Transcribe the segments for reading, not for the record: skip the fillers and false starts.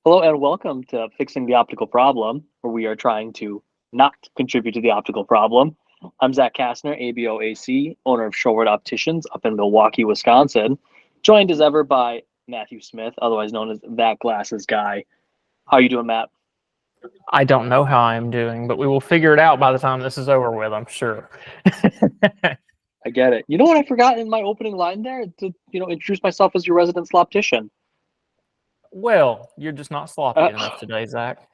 Hello and welcome to Fixing the Optical Problem, where we are trying to not contribute to the optical problem. I'm Zach Kastner, ABOAC, owner of Showward Opticians up in Milwaukee, Wisconsin, joined as ever by Matthew Smith, otherwise known as That Glasses Guy. How are you doing, Matt? I don't know how I'm doing, but we will figure it out by the time this is over with, I'm sure. I get it. You know what I forgot in my opening line there? To introduce myself as your resident sloptician. Well, you're just not sloppy Uh, enough today, Zach.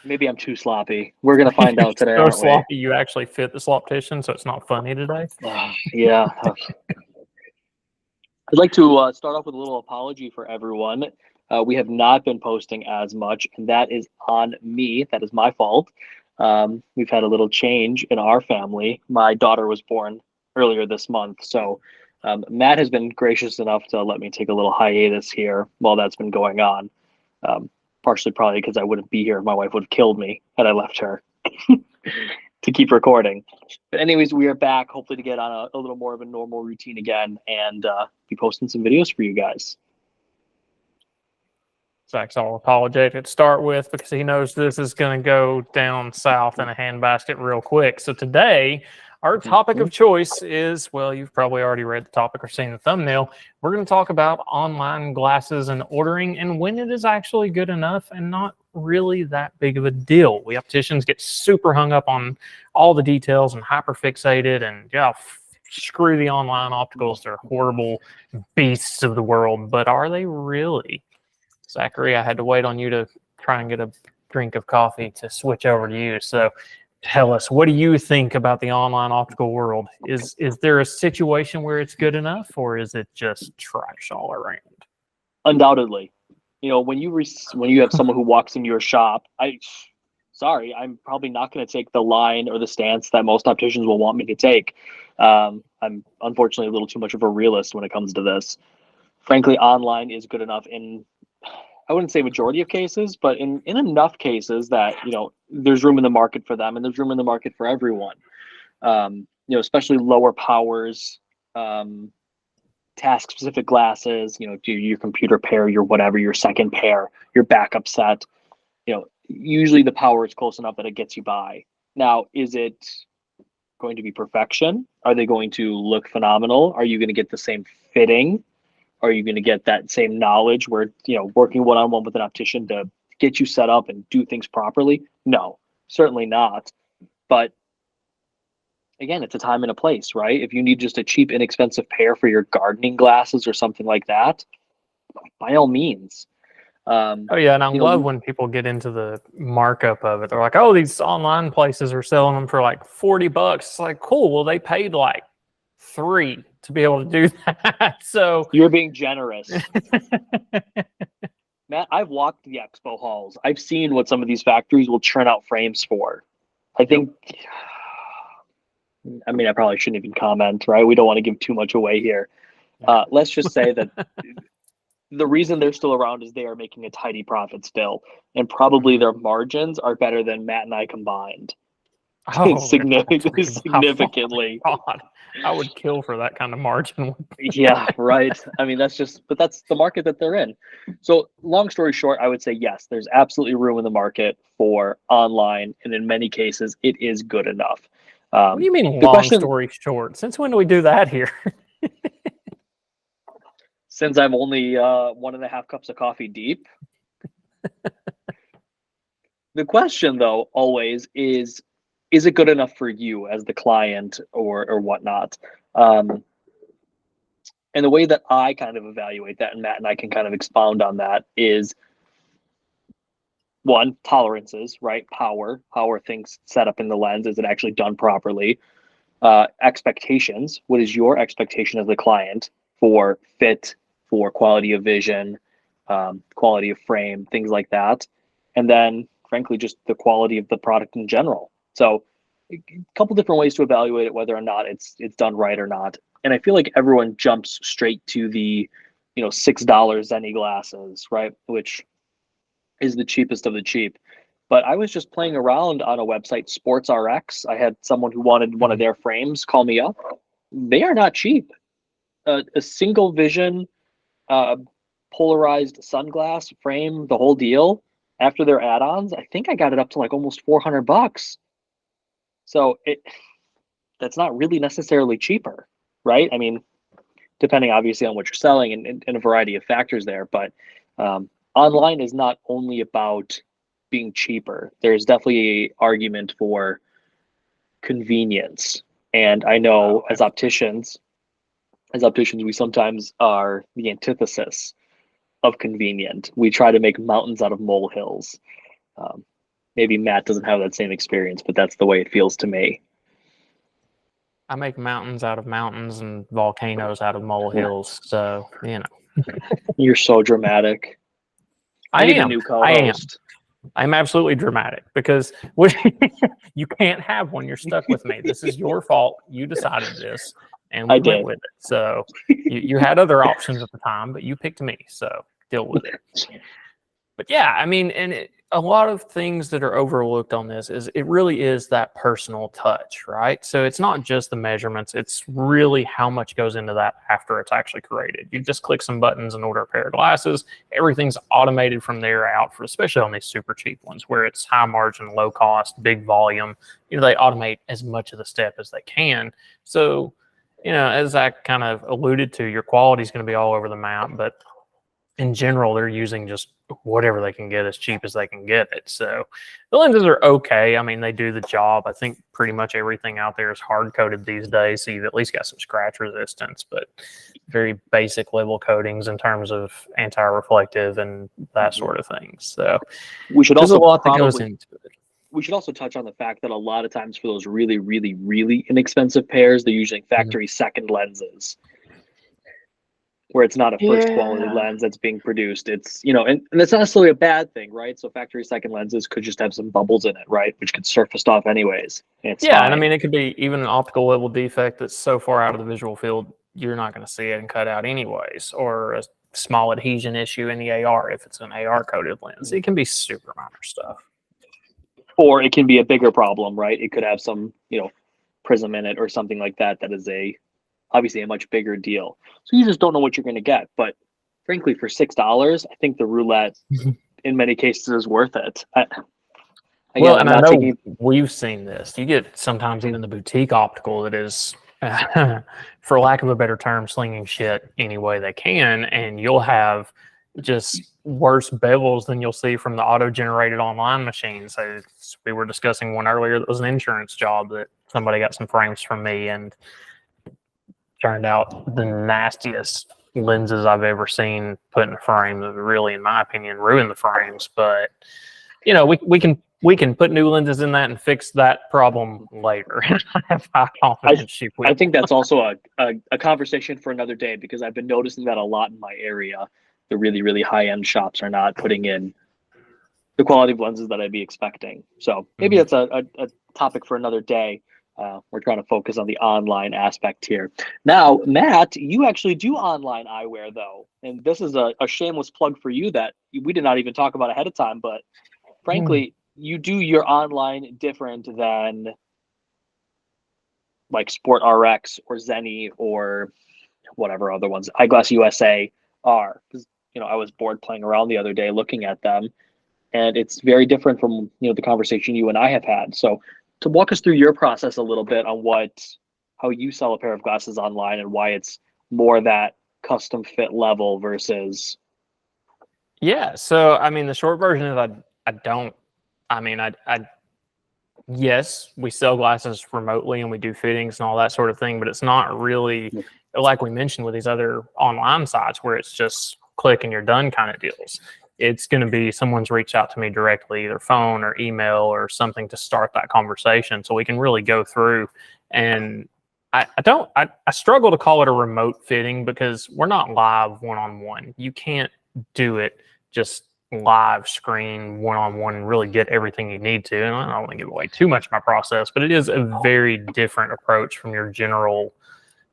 Maybe I'm too sloppy. We're gonna find You're out today, so aren't we? sloppy you actually fit the sloptician, so it's not funny today. Yeah. I'd like to start off with a little apology for everyone. We have not been posting as much, and that is on me. That is my fault. We've had a little change in our family. My daughter was born earlier this month, so Matt has been gracious enough to let me take a little hiatus here while that's been going on. Um, Partially probably because I wouldn't be here. My wife would have killed me had I left her to keep recording. But anyways, we are back, hopefully to get on a little more of a normal routine again and be posting some videos for you guys. Zach's all apologetic to start with because he knows this is going to go down south in a handbasket real quick. So today, our topic of choice is, well, you've probably already read the topic or seen the thumbnail. We're going to talk about online glasses and ordering and when it is actually good enough and not really that big of a deal. We opticians get super hung up on all the details and hyper fixated and screw the online opticals. They're horrible beasts of the world, but are they really? Zachary, I had to wait on you to try and get a drink of coffee to switch over to you. So tell us, what do you think about the online optical world? Is there a situation where it's good enough, or is it just trash all around? Undoubtedly, when you have someone who walks into your shop, I'm probably not going to take the line or the stance that most opticians will want me to take. I'm unfortunately a little too much of a realist when it comes to this. Frankly, online is good enough in, I wouldn't say majority of cases, but in enough cases that, there's room in the market for them and there's room in the market for everyone. Especially lower powers, task specific glasses, do your computer pair, your whatever, your second pair, your backup set, usually the power is close enough that it gets you by. Now, is it going to be perfection? Are they going to look phenomenal? Are you going to get the same fitting? Are you going to get that same knowledge where, working one-on-one with an optician to get you set up and do things properly? No, certainly not. But again, it's a time and a place, right? If you need just a cheap, inexpensive pair for your gardening glasses or something like that, by all means. Oh yeah, and I love when people get into the markup of it. They're like, "Oh, these online places are selling them for like $40." It's like, cool. Well, they paid like $3 to be able to do that. So you're being generous. Matt, I've walked the expo halls. I've seen what some of these factories will churn out frames for. I think, I mean, I probably shouldn't even comment, right? We don't want to give too much away here. Let's just say that the reason they're still around is they are making a tidy profit still. And probably their margins are better than Matt and I combined. Oh, significantly. Oh, God. I would kill for that kind of margin. Yeah, right. I mean, that's the market that they're in. So long story short, I would say, yes, there's absolutely room in the market for online. And in many cases, it is good enough. What do you mean long story short? Since when do we do that here? Since I'm only 1.5 cups of coffee deep. The question, though, always is it good enough for you as the client or whatnot? And the way that I kind of evaluate that, and Matt and I can kind of expound on that, is one, tolerances, right? Power, how are things set up in the lens? Is it actually done properly? Expectations, what is your expectation as the client for fit, for quality of vision, quality of frame, things like that. And then, frankly, just the quality of the product in general. So a couple different ways to evaluate it, whether or not it's done right or not. And I feel like everyone jumps straight to the, $6 Zenni glasses, right? Which is the cheapest of the cheap. But I was just playing around on a website, SportsRx. I had someone who wanted one of their frames call me up. They are not cheap. A single vision, polarized sunglass frame, the whole deal, after their add-ons, I think I got it up to like almost $400. So that's not really necessarily cheaper, right? I mean, depending obviously on what you're selling and a variety of factors there, but online is not only about being cheaper. There's definitely an argument for convenience. And I know as opticians, we sometimes are the antithesis of convenient. We try to make mountains out of molehills. Maybe Matt doesn't have that same experience, but that's the way it feels to me. I make mountains out of mountains and volcanoes out of molehills. So, you know. You're so dramatic. I need a new co-host. I'm absolutely dramatic because you can't have one. You're stuck with me. This is your fault. You decided this, and we went with it. So you had other options at the time, but you picked me. So deal with it. But yeah, I mean, and a lot of things that are overlooked on this is it really is that personal touch, right? So it's not just the measurements. It's really how much goes into that after it's actually created. You just click some buttons and order a pair of glasses. Everything's automated from there out, for especially on these super cheap ones where it's high margin, low cost, big volume. You know, they automate as much of the step as they can. So, you know, as I kind of alluded to, your quality is going to be all over the map, but in general, they're using just whatever they can get as cheap as they can get it. So the lenses are okay. I mean, they do the job. I think pretty much everything out there is hard coated these days. So you've at least got some scratch resistance, but very basic level coatings in terms of anti-reflective and that sort of thing. So we should also there's a lot that goes into it. We should also touch on the fact that a lot of times for those really, really, really inexpensive pairs, they're using factory second lenses, where it's not a first quality lens that's being produced. It's, you know, and that's not necessarily a bad thing, right? So factory second lenses could just have some bubbles in it, right? Which could surface off anyways. And it's fine. And I mean, it could be even an optical level defect that's so far out of the visual field, you're not going to see it and cut out anyways, or a small adhesion issue in the AR if it's an AR coated lens. It can be super minor stuff. Or it can be a bigger problem, right? It could have some, you know, prism in it or something like that. That is obviously a much bigger deal. So you just don't know what you're going to get. But frankly, for $6, I think the roulette in many cases is worth it. I know we've seen this. You get sometimes even the boutique optical that is, for lack of a better term, slinging shit any way they can, and you'll have just worse bevels than you'll see from the auto-generated online machines. So we were discussing one earlier that was an insurance job that somebody got some frames from me, and turned out the nastiest lenses I've ever seen put in a frame that really, in my opinion, ruined the frames. But, you know, we can put new lenses in that and fix that problem later. I have high confidence. I think that's also a conversation for another day, because I've been noticing that a lot in my area. The really, really high-end shops are not putting in the quality of lenses that I'd be expecting. So maybe that's a topic for another day. We're trying to focus on the online aspect here. Now, Matt, you actually do online eyewear, though. And this is a shameless plug for you that we did not even talk about ahead of time. But frankly, you do your online different than like Sport RX or Zenny or whatever other ones, Eyeglass USA are. Because, you know, I was bored playing around the other day looking at them. And it's very different from, you know, the conversation you and I have had. So to walk us through your process a little bit on how you sell a pair of glasses online and why it's more that custom fit level versus. Yeah. So, I mean, the short version is yes, we sell glasses remotely and we do fittings and all that sort of thing, but it's not really like we mentioned with these other online sites where it's just click and you're done kind of deals. It's going to be someone's reached out to me directly, either phone or email or something to start that conversation, so we can really go through. And I struggle to call it a remote fitting because we're not live one-on-one. You can't do it just live screen one-on-one and really get everything you need to. And I don't want to give away too much of my process, but it is a very different approach from your general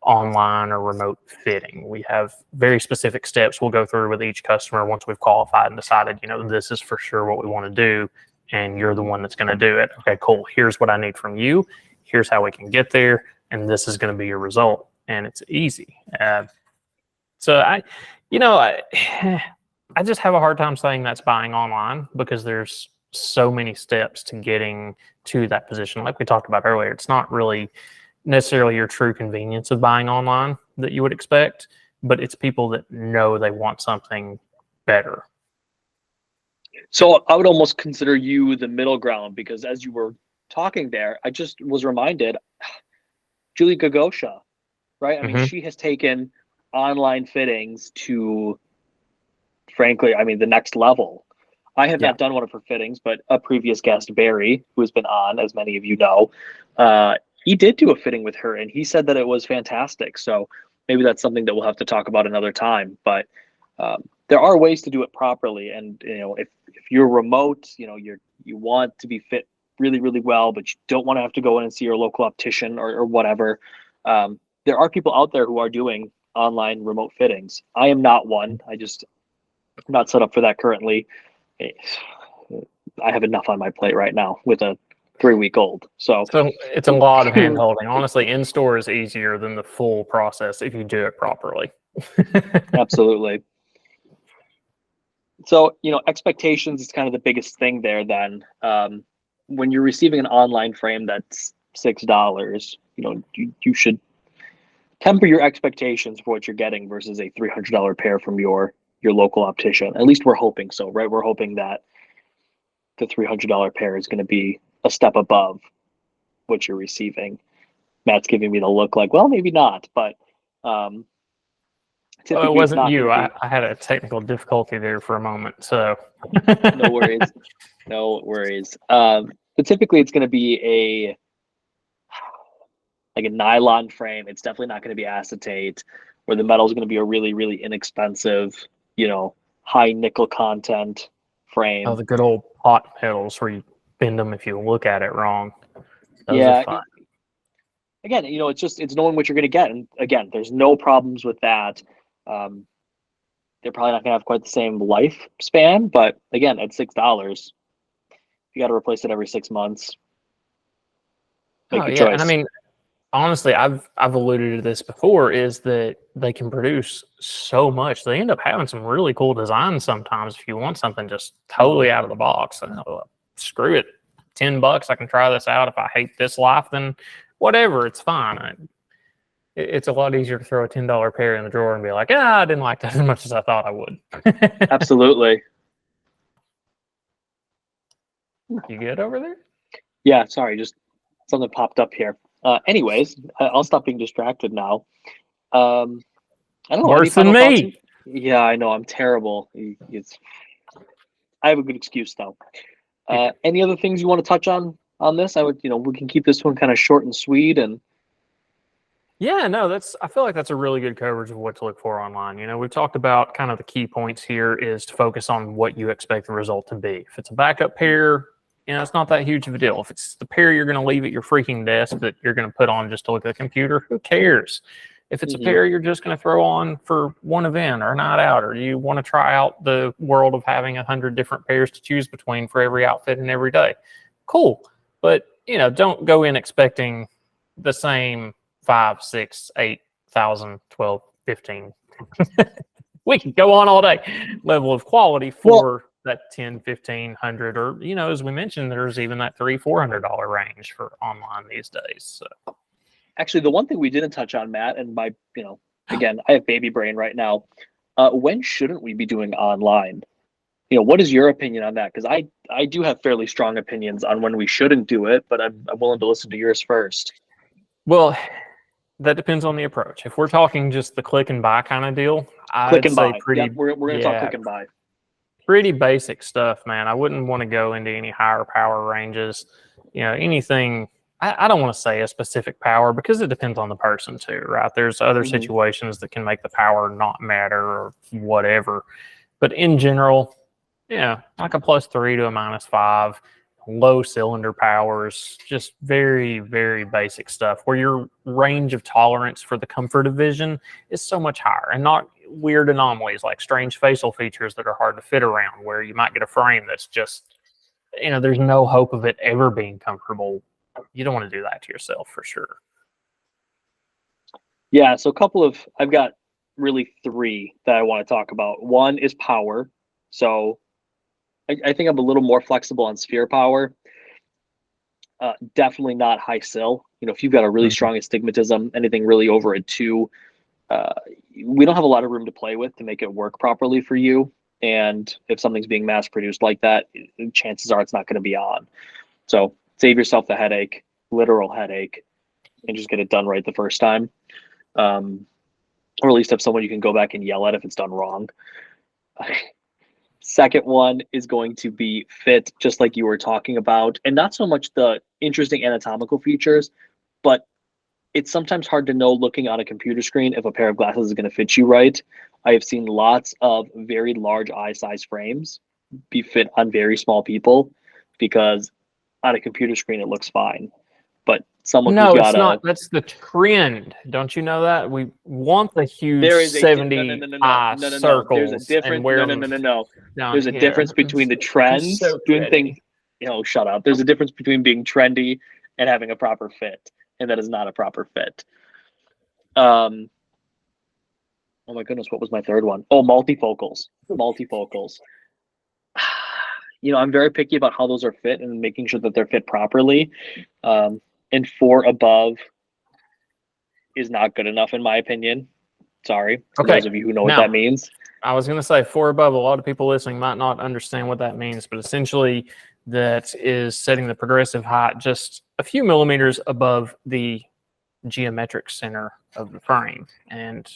online or remote fitting. We have very specific steps we'll go through with each customer once we've qualified and decided, you know, this is for sure what we want to do, and you're the one that's going to do it. Okay, cool. Here's what I need from you. Here's how we can get there, and this is going to be your result. And it's easy. So I just have a hard time saying that's buying online because there's so many steps to getting to that position. Like we talked about earlier, it's not really necessarily your true convenience of buying online that you would expect, but it's people that know they want something better. So I would almost consider you the middle ground, because as you were talking there, I just was reminded, Julie Gagosha, right? I mean, she has taken online fittings to, frankly, I mean, the next level. I have not done one of her fittings, but a previous guest, Barry, who has been on, as many of you know, he did do a fitting with her, and he said that it was fantastic. So maybe that's something that we'll have to talk about another time. But there are ways to do it properly, and if you're remote, you want to be fit really, really well, but you don't want to have to go in and see your local optician or whatever. There are people out there who are doing online remote fittings. I am not one. I'm not set up for that currently. I have enough on my plate right now with a 3-week-old. So it's a lot of hand holding. Honestly, in store is easier than the full process if you do it properly. Absolutely. So, expectations is kind of the biggest thing there then. When you're receiving an online frame that's $6, you should temper your expectations for what you're getting versus a $300 pair from your local optician. At least we're hoping so, right? We're hoping that the $300 pair is going to be a step above what you're receiving. Matt's giving me the look like, well, maybe not, but it wasn't you. I had a technical difficulty there for a moment, so no worries. No worries. But typically it's going to be like a nylon frame. It's definitely not going to be acetate, where the metal is going to be a really, really inexpensive, high nickel content frame. Oh, the good old pot metals where you bend them if you look at it wrong. Those are fun. Again, it's knowing what you're going to get. And again, there's no problems with that. They're probably not going to have quite the same lifespan, but again, at $6, you got to replace it every 6 months. Make your choice. And I mean, honestly, I've alluded to this before, is that they can produce so much. They end up having some really cool designs sometimes if you want something just totally out of the box. And screw it, $10, I can try this out. If I hate this life, then whatever, it's fine. It's a lot easier to throw a $10 pair in the drawer and be like, I didn't like that as much as I thought I would. Absolutely. You good over there? Yeah, sorry, just something popped up here. Anyways, I'll stop being distracted now. I don't know. Worse than me. Yeah, I know. I'm terrible. I have a good excuse though. Any other things you want to touch on this? We can keep this one kind of short and sweet. And yeah, no, I feel like that's a really good coverage of what to look for online. We've talked about kind of the key points here is to focus on what you expect the result to be. If it's a backup pair, it's not that huge of a deal. If it's the pair you're going to leave at your freaking desk that you're going to put on just to look at the computer, who cares? If it's a pair you're just going to throw on for one event or a night out, or you want to try out the world of having 100 different pairs to choose between for every outfit and every day, cool. But, don't go in expecting the same 5, 6, 8,000, 12, 15. We can go on all day level of quality for that 10, 1500, or as we mentioned, there's even that $300-400 range for online these days. So actually, the one thing we didn't touch on, Matt, and my again, I have baby brain right now. When shouldn't we be doing online? What is your opinion on that? Because I do have fairly strong opinions on when we shouldn't do it, but I'm willing to listen to yours first. Well, that depends on the approach. If we're talking just the click and buy kind of deal, I'd say buy. we're going to talk click and buy. Pretty basic stuff, man. I wouldn't want to go into any higher power ranges. Anything. I don't want to say a specific power because it depends on the person too, right? There's other situations that can make the power not matter or whatever. But in general, like a +3 to a -5. Low cylinder powers, just very, very basic stuff where your range of tolerance for the comfort of vision is so much higher, and not weird anomalies like strange facial features that are hard to fit around, where you might get a frame that's just, there's no hope of it ever being comfortable. You don't want to do that to yourself for sure. Yeah, so I've got really 3 that I want to talk about. One is power. So I think I'm a little more flexible on sphere power. Definitely not high sill. You know, if you've got a really strong astigmatism, anything really over a 2, we don't have a lot of room to play with to make it work properly for you. And if something's being mass produced like that, chances are it's not going to be on. So save yourself the headache, literal headache, and just get it done right the first time. Or at least have someone you can go back and yell at if it's done wrong. Second one is going to be fit, just like you were talking about, and not so much the interesting anatomical features, but it's sometimes hard to know looking on a computer screen if a pair of glasses is going to fit you right. I have seen lots of very large eye size frames be fit on very small people because on a computer screen it looks fine. But someone who's No, got it's not. That's the trend. Don't you know that? We want the huge there is a 70 eye no. circles There's a difference. and wear them down There's a here. difference between the trends So doing trendy. things. You know, shut up. There's a difference between being trendy and having a proper fit, and that is not a proper fit. Oh my goodness, what was my third one? Oh, multifocals. Multifocals. You know, I'm very picky about how those are fit and making sure that they're fit properly. And 4 above is not good enough in my opinion. Sorry to Okay, those of you who know what now, that means. I was going to say 4 above. A lot of people listening might not understand what that means, but essentially that is setting the progressive height just a few millimeters above the geometric center of the frame. And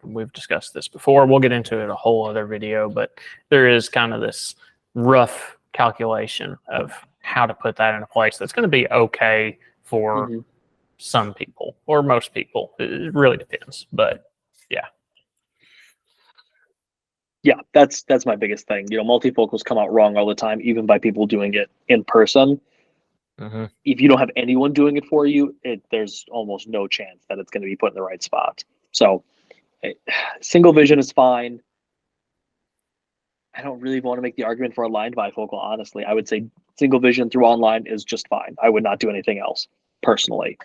we've discussed this before. We'll get into it a whole other video, but there is kind of this rough calculation of how to put that into place that's going to be okay for some people or most people. It really depends, but yeah, that's my biggest thing. You know, multifocals come out wrong all the time, even by people doing it in person. If you don't have anyone doing it for you, there's almost no chance that it's going to be put in the right spot. So single vision is fine. I don't really want to make the argument for aligned bifocal, honestly. I would say single vision through online is just fine. I would not do anything else, personally.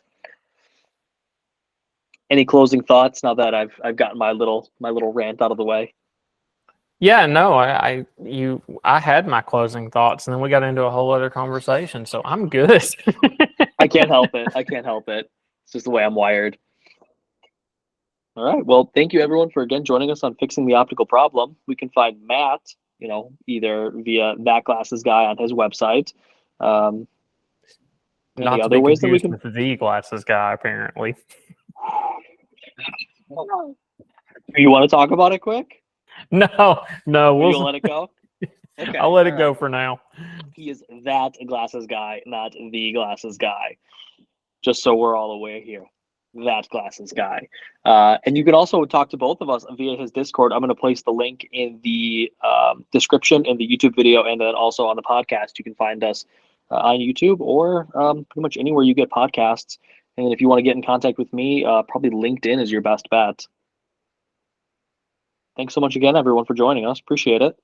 Any closing thoughts now that I've gotten my little rant out of the way? Yeah, no, I had my closing thoughts, and then we got into a whole other conversation, so I'm good. I can't help it. I can't help it. It's just the way I'm wired. All right. Well, thank you everyone for again joining us on Fixing the Optical Problem. We can find Matt, you know, either via That Glasses Guy on his website. Not Any to other be ways that we confused can? with the glasses guy, apparently. You want to talk about it quick? No, Or you'll let it go? Okay. I'll let it all go right. for now. He is That Glasses Guy, not The Glasses Guy. Just so we're all aware here. That Glasses Guy. And you can also talk to both of us via his Discord. I'm going to place the link in the description in the YouTube video, and then also on the podcast. You can find us on YouTube or pretty much anywhere you get podcasts. And if you want to get in contact with me, probably LinkedIn is your best bet. Thanks so much again, everyone, for joining us. Appreciate it.